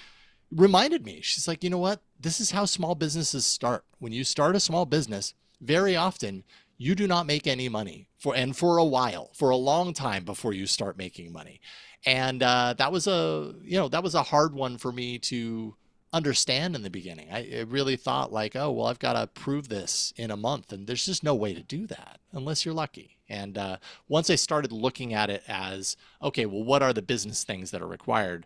reminded me. She's like, you know what? This is how small businesses start. When you start a small business, very often you do not make any money for a while, for a long time before you start making money. And that was a hard one for me to understand in the beginning. I really thought like, oh, well, I've got to prove this in a month. And there's just no way to do that unless you're lucky. And once I started looking at it as, okay, well, what are the business things that are required?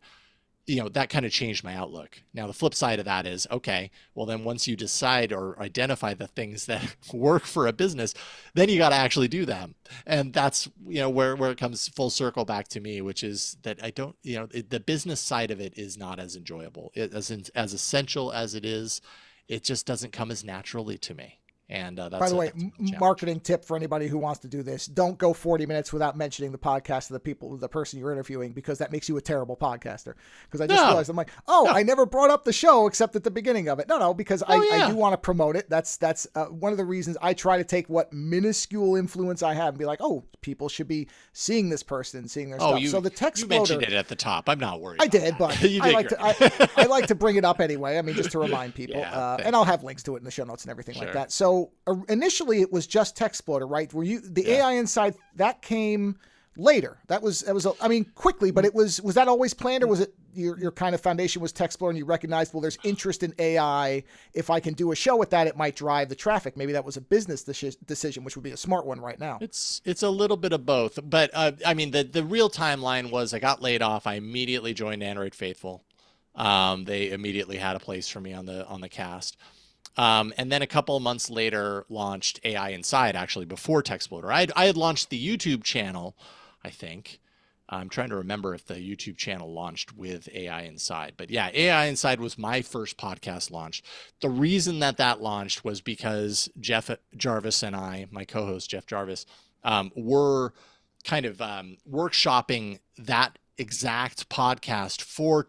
That kind of changed my outlook. Now, the flip side of that is, okay, well, then once you decide or identify the things that work for a business, then you got to actually do them. And that's, where it comes full circle back to me, which is that I don't, the business side of it is not as enjoyable. As essential as it is, it just doesn't come as naturally to me. And that's, by the way, marketing tip for anybody who wants to do this: don't go 40 minutes without mentioning the podcast of the person you're interviewing, because that makes you a terrible podcaster. Because I just realized, I'm like, I never brought up the show except at the beginning of it. No, because I do want to promote it. That's one of the reasons I try to take what minuscule influence I have and be like, people should be seeing this person, seeing their stuff. So the text you mentioned it at the top. I'm not worried. I did, but I like to bring it up anyway. I mean, just to remind people, and I'll have links to it in the show notes and everything like that. So initially it was just TextPloder, right? Were you the AI Inside that came later? That was quickly, but was that always planned, or was it your kind of foundation was TextPloder and you recognized, well, there's interest in AI. If I can do a show with that, it might drive the traffic. Maybe that was a business decision, which would be a smart one right now. It's a little bit of both, but the real timeline was I got laid off. I immediately joined Android Faithful. They immediately had a place for me on the cast. And then a couple of months later launched AI Inside, actually before TextPloder. I had launched the YouTube channel, I think. I'm trying to remember if the YouTube channel launched with AI Inside. But yeah, AI Inside was my first podcast launch. The reason that launched was because Jeff Jarvis and I, my co-host Jeff Jarvis, were kind of workshopping that exact podcast for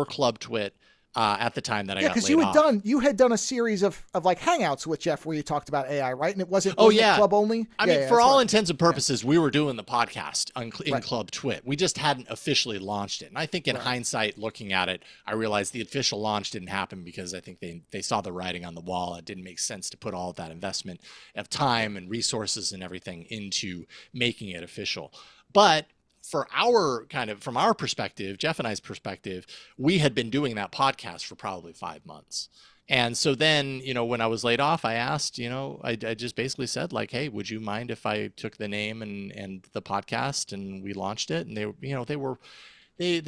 Club Twit. At the time that I got laid off. Because you had done a series of like hangouts with Jeff where you talked about AI, right? And it wasn't Club only? For all intents and purposes, we were doing the podcast in Club Twit. We just hadn't officially launched it. And I think in hindsight, looking at it, I realized the official launch didn't happen because I think they saw the writing on the wall. It didn't make sense to put all of that investment of time and resources and everything into making it official. But from our perspective, Jeff and I's perspective, we had been doing that podcast for probably 5 months. And so then, when I was laid off, I asked, I just basically said like, hey, would you mind if I took the name and the podcast and we launched it? And they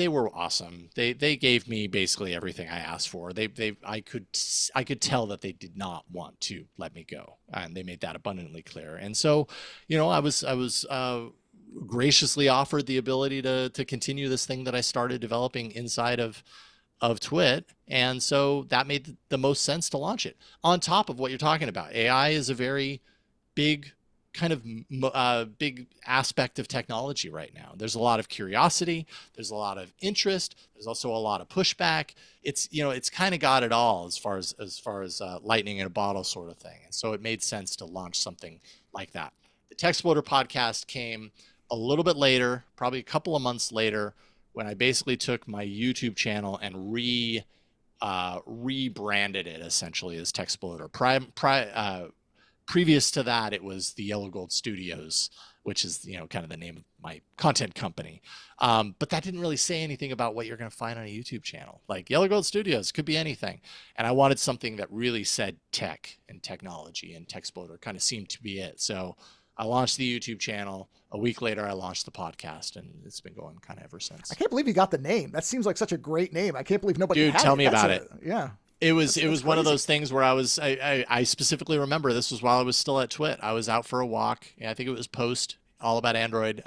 were awesome. They gave me basically everything I asked for. I could tell that they did not want to let me go, and they made that abundantly clear. And so, I was graciously offered the ability to continue this thing that I started developing inside of Twit. And so that made the most sense to launch it. On top of what you're talking about, AI is a very big kind of big aspect of technology right now. There's a lot of curiosity. There's a lot of interest. There's also a lot of pushback. It's kind of got it all as far as lightning in a bottle sort of thing. And so it made sense to launch something like that. The TextPloder podcast came a little bit later, probably a couple of months later, when I basically took my YouTube channel and rebranded it essentially as TextPloder. Previous to that, it was the Yellow Gold Studios, which is kind of the name of my content company. But that didn't really say anything about what you're going to find on a YouTube channel. Like Yellow Gold Studios could be anything, and I wanted something that really said tech and technology, and TextPloder kind of seemed to be it. So I launched the YouTube channel. A week later, I launched the podcast, and it's been going kind of ever since. I can't believe you got the name. That seems like such a great name. I can't believe nobody had it. Dude, tell me about it. Yeah. It was one of those things where I specifically remember this was while I was still at Twit. I was out for a walk. I think it was post All About Android,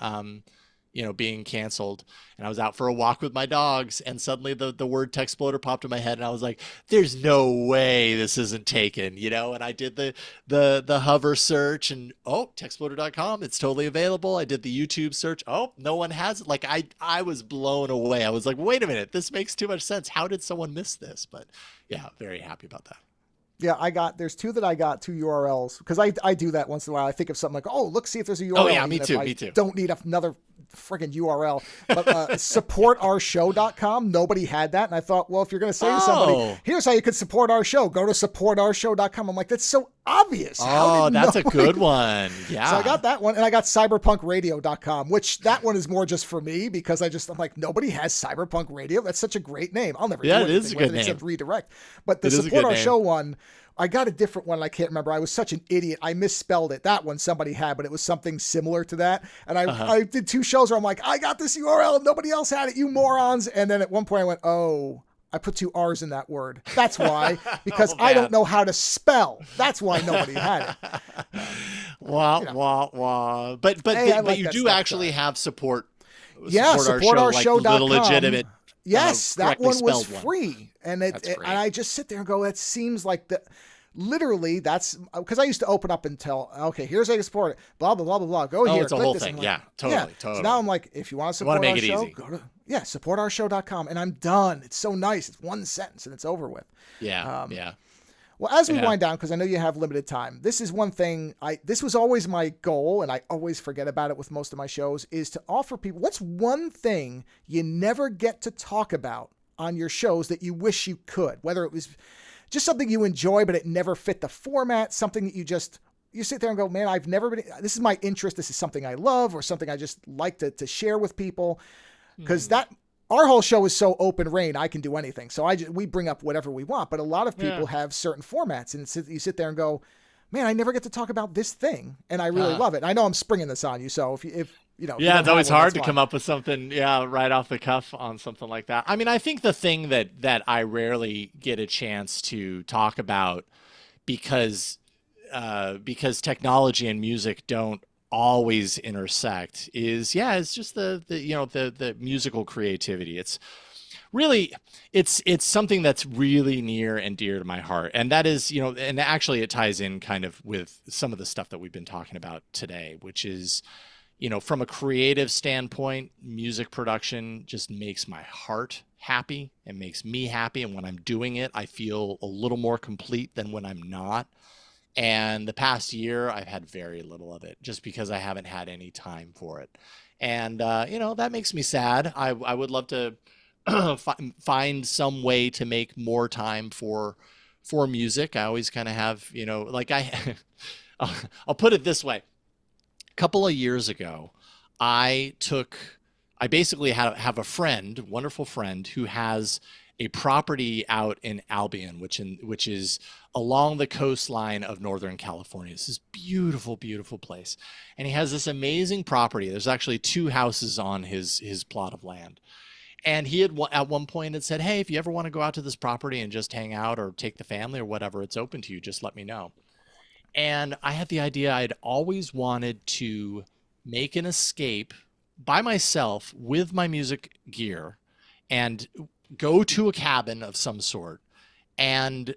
being canceled. And I was out for a walk with my dogs, and suddenly the word TextPloder popped in my head, and I was like, there's no way this isn't taken, and I did the hover search, and TextPloder.com, it's totally available. I did the YouTube search. No one has it. Like I was blown away. I was like, wait a minute, this makes too much sense. How did someone miss this? But yeah, very happy about that. Yeah, there's two URLs, because I do that once in a while. I think of something like, look, see if there's a URL. Oh yeah, me too. Don't need another friggin' URL, but supportourshow.com. Nobody had that. And I thought, well, if you're going to say to somebody, here's how you could support our show, go to supportourshow.com. I'm like, that's so obvious. Oh, that's a good one. Yeah. So I got that one, and I got cyberpunkradio.com, which that one is more just for me because I'm like, nobody has Cyberpunk Radio. That's such a great name. I'll never do anything with it except redirect. But the support our show one, I got a different one. I can't remember. I was such an idiot. I misspelled it. That one somebody had, but it was something similar to that. And I did 2 shows where I'm like, I got this URL and nobody else had it, you morons. And then at one point I went, oh, I put 2 R's in that word. That's why, because I don't know how to spell. That's why nobody had it. Wah. But you do actually have support. Yeah, supportourshow.com. Like, legitimate. Yes, that one was free. And and I just sit there and go, that seems like literally that's because I used to open up and tell, okay, here's how you support it, blah, blah, blah, blah, blah. Go here. It's a whole thing. Like, yeah, totally. So now I'm like, if you want to support our show, go to supportourshow.com. And I'm done. It's so nice. It's one sentence and it's over with. Yeah. Well, as we wind down, because I know you have limited time, this is one thing this was always my goal, and I always forget about it with most of my shows, is to offer people, what's one thing you never get to talk about on your shows that you wish you could, whether it was just something you enjoy, but it never fit the format, something that you sit there and go, man, this is my interest. This is something I love or something I just like to share with people. Because our whole show is so open reign, I can do anything. So we bring up whatever we want, but a lot of people have certain formats, and you sit there and go, man, I never get to talk about this thing, and I really love it. I know I'm springing this on you, so if you know. Yeah, it's always hard to come up with something, right off the cuff on something like that. I mean, I think the thing that I rarely get a chance to talk about because technology and music don't always intersect is just the musical creativity. It's really it's something that's really near and dear to my heart, and that is and actually it ties in kind of with some of the stuff that we've been talking about today, which is from a creative standpoint, music production just makes my heart happy and makes me happy, and when I'm doing it I feel a little more complete than when I'm not. And the past year, I've had very little of it just because I haven't had any time for it. And, that makes me sad. I would love to find some way to make more time for music. I always kind of have, I'll put it this way. A couple of years ago, I basically have a friend, wonderful friend, who has a property out in Albion, which is along the coastline of Northern California. This is beautiful, beautiful place. And he has this amazing property. There's actually 2 houses on his plot of land. And he had at one point had said, hey, if you ever want to go out to this property and just hang out or take the family or whatever, it's open to you. Just let me know. And I had the idea, I'd always wanted to make an escape by myself with my music gear and go to a cabin of some sort and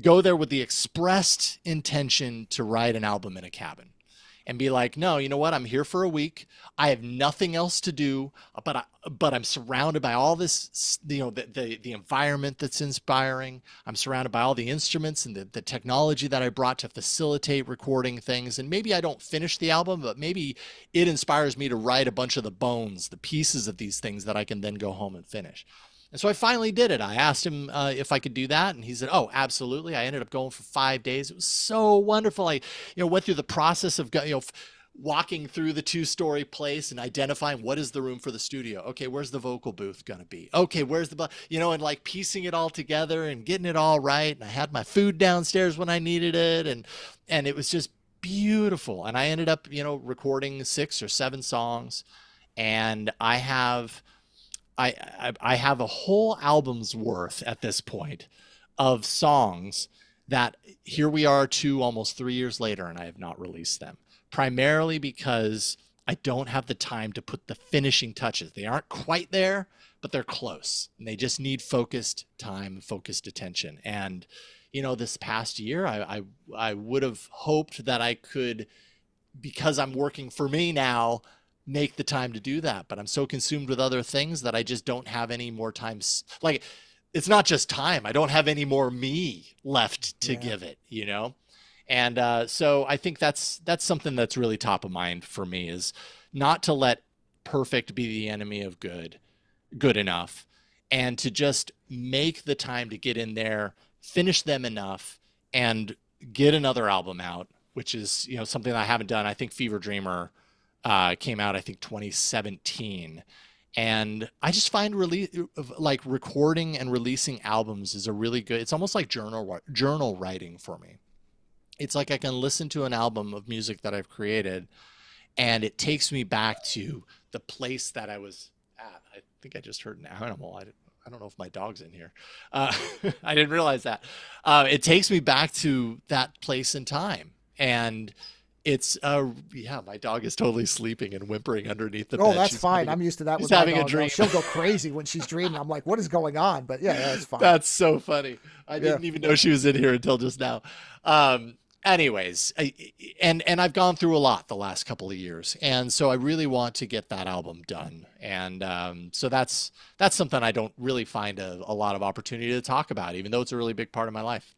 go there with the expressed intention to write an album in a cabin and be like, no, you know what? I'm here for a week. I have nothing else to do, but I'm surrounded by all this, the environment that's inspiring. I'm surrounded by all the instruments and the technology that I brought to facilitate recording things. And maybe I don't finish the album, but maybe it inspires me to write a bunch of the bones, the pieces of these things that I can then go home and finish. And so I finally did it. I asked him if I could do that, and he said, oh, absolutely. I ended up going for 5 days. It was so wonderful. I went through the process of walking through the 2-story place and identifying what is the room for the studio. Okay, where's the vocal booth going to be? Okay, where's the and like piecing it all together and getting it all right. And I had my food downstairs when I needed it, and it was just beautiful. And I ended up recording 6 or 7 songs, and I have a whole album's worth at this point of songs that here we are almost 3 years later, and I have not released them, primarily because I don't have the time to put the finishing touches. They aren't quite there, but they're close, and they just need focused time, focused attention. And, this past year, I would have hoped that I could, because I'm working for me now, make the time to do that, but I'm so consumed with other things that I just don't have any more time. Like, it's not just time. I don't have any more me left to give it, And so I think that's something that's really top of mind for me, is not to let perfect be the enemy of good enough, and to just make the time to get in there, finish them enough, and get another album out, which is, something that I haven't done. I think Fever Dreamer came out, I think 2017. And I just find like recording and releasing albums is a really good, it's almost like journal writing for me. It's like I can listen to an album of music that I've created, and it takes me back to the place that I was at. I think I just heard an animal. I don't know if my dog's in here. I didn't realize that. It takes me back to that place in time. And it's, my dog is totally sleeping and whimpering underneath the bed. Oh, that's fine. I'm used to that with my dog. Having a dream. She'll go crazy when she's dreaming. I'm like, what is going on? But yeah, that's fine. That's so funny. I didn't even know she was in here until just now. Anyways, and I've gone through a lot the last couple of years, and so I really want to get that album done. And so that's something I don't really find a lot of opportunity to talk about, even though it's a really big part of my life.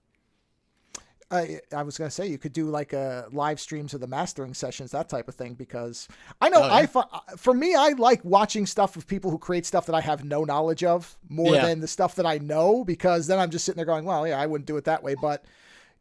I was going to say you could do like live streams of the mastering sessions, that type of thing, because I know for me, I like watching stuff of people who create stuff that I have no knowledge of more than the stuff that I know, because then I'm just sitting there going, well, yeah, I wouldn't do it that way. But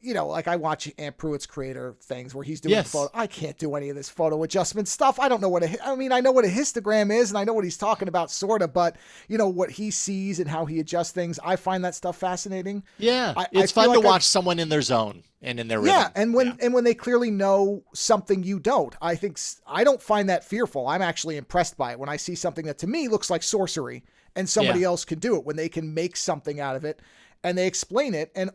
like I watch Ant Pruitt's creator things where he's doing photo. I can't do any of this photo adjustment stuff. I don't know I know what a histogram is and I know what he's talking about sort of, but what he sees and how he adjusts things, I find that stuff fascinating. Yeah. It's fun to watch someone in their zone and in their rhythm. Yeah. And when they clearly know something you don't, I don't find that fearful. I'm actually impressed by it when I see something that to me looks like sorcery and somebody else can do it, when they can make something out of it. And they explain it, and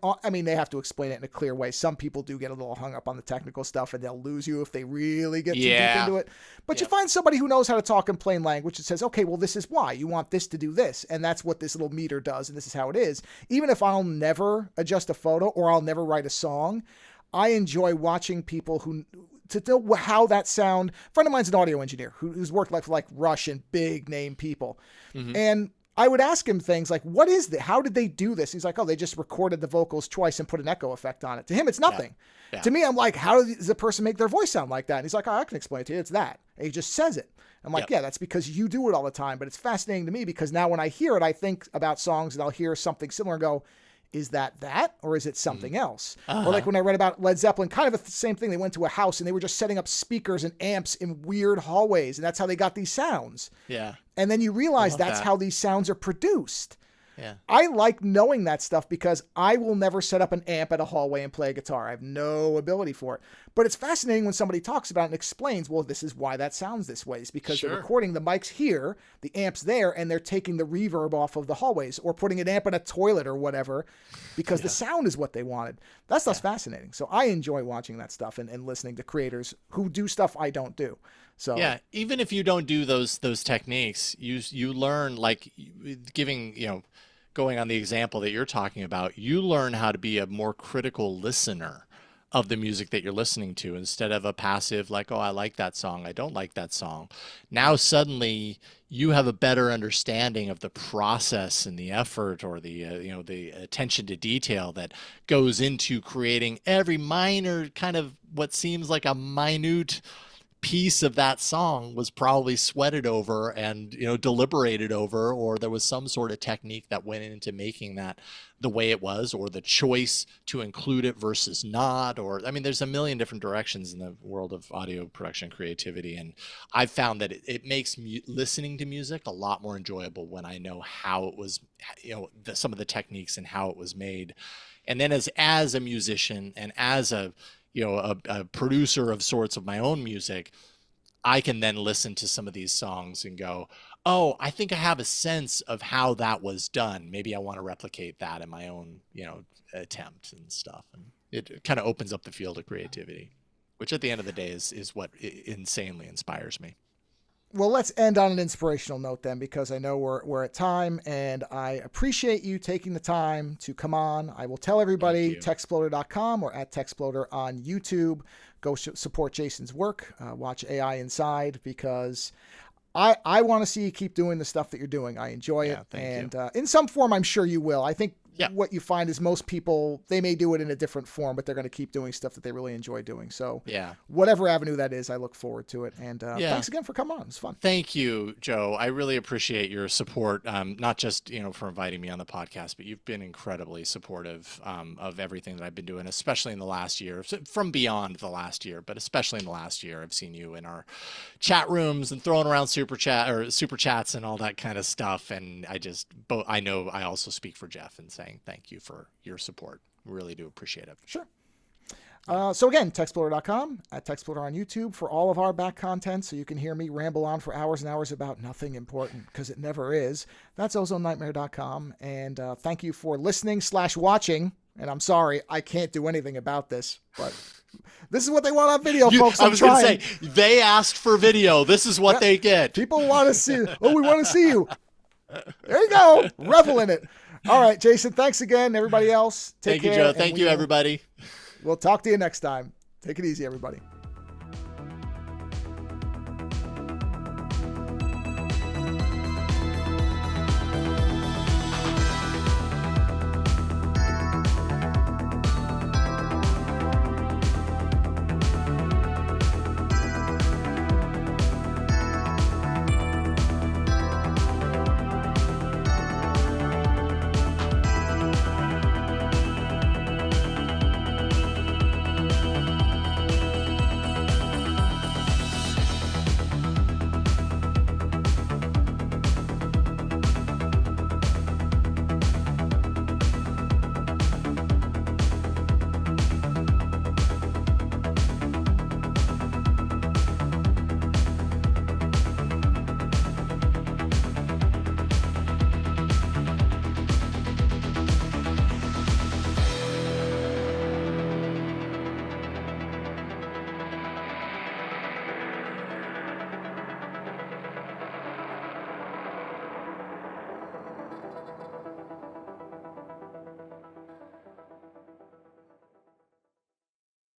they have to explain it in a clear way. Some people do get a little hung up on the technical stuff, and they'll lose you if they really get too deep into it. But you find somebody who knows how to talk in plain language that says, okay, well, this is why. You want this to do this, and that's what this little meter does, and this is how it is. Even if I'll never adjust a photo or I'll never write a song, I enjoy watching people to know how that sound. A friend of mine's an audio engineer who's worked like Rush and big name people. Mm-hmm. And I would ask him things like, what is that? How did they do this? He's like, oh, they just recorded the vocals twice and put an echo effect on it. To him, it's nothing. Yeah. To me, I'm like, how does a person make their voice sound like that? And he's like, oh, I can explain it to you. It's that. And he just says it. I'm like, yeah, that's because you do it all the time. But it's fascinating to me because now when I hear it, I think about songs and I'll hear something similar and go, is that or is it something else? Or like when I read about Led Zeppelin, kind of the same thing. They went to a house and they were just setting up speakers and amps in weird hallways. And that's how they got these sounds. Yeah. And then you realize that's how these sounds are produced. Yeah. I like knowing that stuff because I will never set up an amp at a hallway and play a guitar. I have no ability for it. But it's fascinating when somebody talks about it and explains, well, this is why that sounds this way. It's because they're recording the mics here, the amp's there, and they're taking the reverb off of the hallways or putting an amp in a toilet or whatever because the sound is what they wanted. That stuff's fascinating. So I enjoy watching that stuff and listening to creators who do stuff I don't do. So yeah, even if you don't do those techniques, you learn, like going on the example that you're talking about, you learn how to be a more critical listener of the music that you're listening to instead of a passive, like, oh, I like that song, I don't like that song. Now suddenly you have a better understanding of the process and the effort or the the attention to detail that goes into creating every minor kind of what seems like a minute piece of that song was probably sweated over and deliberated over, or there was some sort of technique that went into making that the way it was, or the choice to include it versus not, or there's a million different directions in the world of audio production creativity, and I've found that it makes listening to music a lot more enjoyable when I know how it was, some of the techniques and how it was made. And then as a musician and as a producer of sorts of my own music, I can then listen to some of these songs and go, oh, I think I have a sense of how that was done. Maybe I want to replicate that in my own, attempt and stuff. And it kind of opens up the field of creativity, which at the end of the day is what insanely inspires me. Well, let's end on an inspirational note then, because I know we're at time, and I appreciate you taking the time to come on. I will tell everybody, techsploder.com or at techsploder on YouTube. Go support Jason's work. Watch AI Inside, because I want to see you keep doing the stuff that you're doing. I enjoy it. And in some form, I'm sure you will. I think Yeah. what you find is most people, they may do it in a different form, but they're going to keep doing stuff that they really enjoy doing. So Yeah. whatever avenue that is, I look forward to it. And thanks again for coming on. It's fun. Thank you, Joe. I really appreciate your support, not just, for inviting me on the podcast, but you've been incredibly supportive of everything that I've been doing, especially in the last year, from beyond the last year, but especially in the last year. I've seen you in our chat rooms and throwing around super chats and all that kind of stuff. And I know I also speak for Jeff in saying thank you for your support. Really do appreciate it. Sure. So again, techsplorer.com, at TechSplorer on YouTube for all of our back content, so you can hear me ramble on for hours and hours about nothing important, because it never is. That's ozonenightmare.com. And thank you for listening / watching. And I'm sorry, I can't do anything about this, but this is what they want on video, folks. I was going to say, they asked for video. This is what they get. People want to see. Oh, we want to see you. There you go. Revel in it. All right, Jason, thanks again. Everybody else, take care. Thank you, Joe. Thank you, everybody. We'll talk to you next time. Take it easy, everybody.